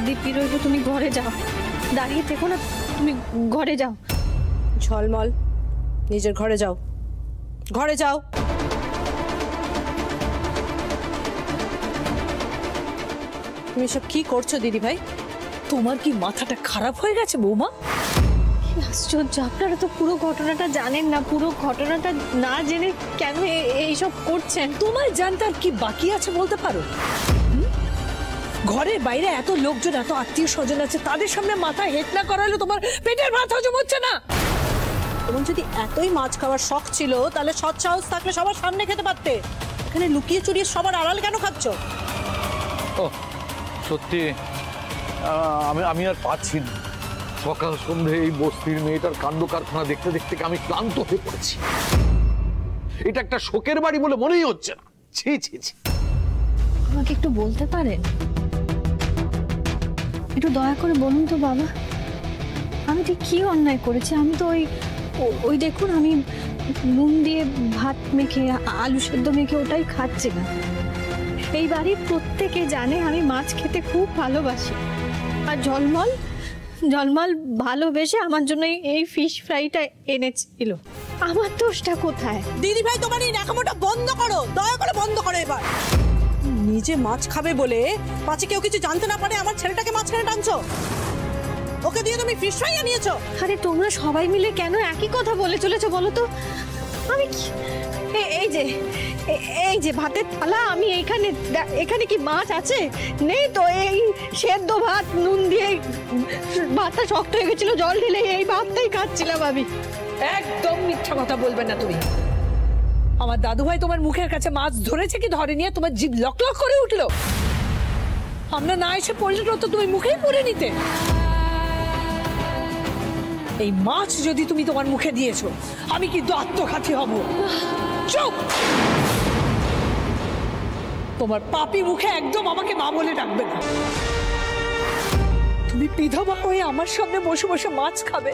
দীপ্তি রইল, তুমি ঘরে যাও, দাঁড়িয়ে থেকো না, তুমি ঘরে যাও। ঝলমল, নিজের ঘরে যাও, ঘরে যাও। তুমি সব কি করছো দিদি ভাই? তোমার কি মাথাটা খারাপ হয়ে গেছে বৌমা? কি আশ্চর্য, আপনারা তো পুরো ঘটনাটা জানেন না, পুরো ঘটনাটা না জেনে কেন এইসব করছেন? তোমার জানতে আর কি বাকি আছে বলতে পারো? ঘরের বাইরে এত লোকজন, এত আত্মীয় স্বজন আছে, তাদের সামনে মাথা হেট না করালে তোমার পেটের ভাত হজম হচ্ছে না? তোমার যদি এতই মাছ খাওয়ার শখ ছিল তাহলে সৎ সাহস থাকলে সবার সামনে খেতে পারতে। এখানে লুকিয়ে চুরিয়ে সবার আড়াল কেন খাচ্ছ? ও সত্যি আমি আর পাচ্ছি না। সকাল সন্ধে এই বস্তির মেয়েটার কাণ্ড কারখানা দেখতে দেখতে আমি ক্লান্ত হয়ে পড়েছি। এটা একটা শোকের বাড়ি বলে মনেই হচ্ছে না। ছি ছি ছি। আমাকে একটু বলতে পারেন? একটু দয়া করে বলুন তো বাবা, আমি ঠিক কি অন্যায় করেছি? আমি তো ওই দেখুন, আমি নুন দিয়ে ভাত মেখে, আলু সেদ্ধ মেখে ওটাই খাচ্ছি না। এই বাড়ির প্রত্যেকে জানে আমি মাছ খেতে খুব ভালোবাসি। আর ঝলমল ভালোবেসে আমার জন্য এই ফিশ ফ্রাইটা এনেছিল। আমার দোষটা কোথায়? দিদি ভাই, তোমার এই ন্যাকামোটা বন্ধ করো, দয়া করে বন্ধ করো এবার। নিজে মাছ খাবে বলে পাছে কেউ কিছু জানতে না পারে আমার ছেলেটাকে মাঝখানে টানছো। ওকে দিয়ে তুমি ফিশ ফ্রাই আনিয়েছো। আরে তোমরা সবাই মিলে কেন একই কথা বলে চলেছো বলো তো? আমি এই যে ভাতের থালা, আমি এখানে কি মাছ আছে? নেই তো। এই সেদ্ধ ভাত নুন দিয়ে ভাতটা শক্ত হয়ে গেছিল, জল ঢেলে এই ভাতটাই খাচ্ছিলাম আমি। একদম মিথ্যা কথা বলবে না তুমি। আমার দাদু ভাই তোমার মুখের কাছে মাছ ধরেছে কি ধরেনি, তোমার জিভ লক লক করে উঠলো। আমরা না এসে পড়লে তো তুমি মুখেই পুরে নিতে। এই মাছ যদি তুমি তোমার মুখে দিয়েছো, আমি কিন্তু আত্মঘাতী হব। চুপ! তোমার পাপি মুখে একদম আমাকে মা বলে ডাকবে না। তুমি বিধবা হয়ে আমার সামনে বসে বসে মাছ খাবে,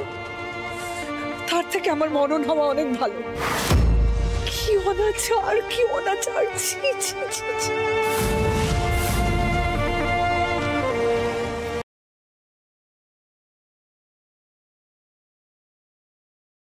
তার থেকে আমার মরণ হওয়া অনেক ভালো। কি অনাচার, কি অনাচার! ছি ছি ছি ছি।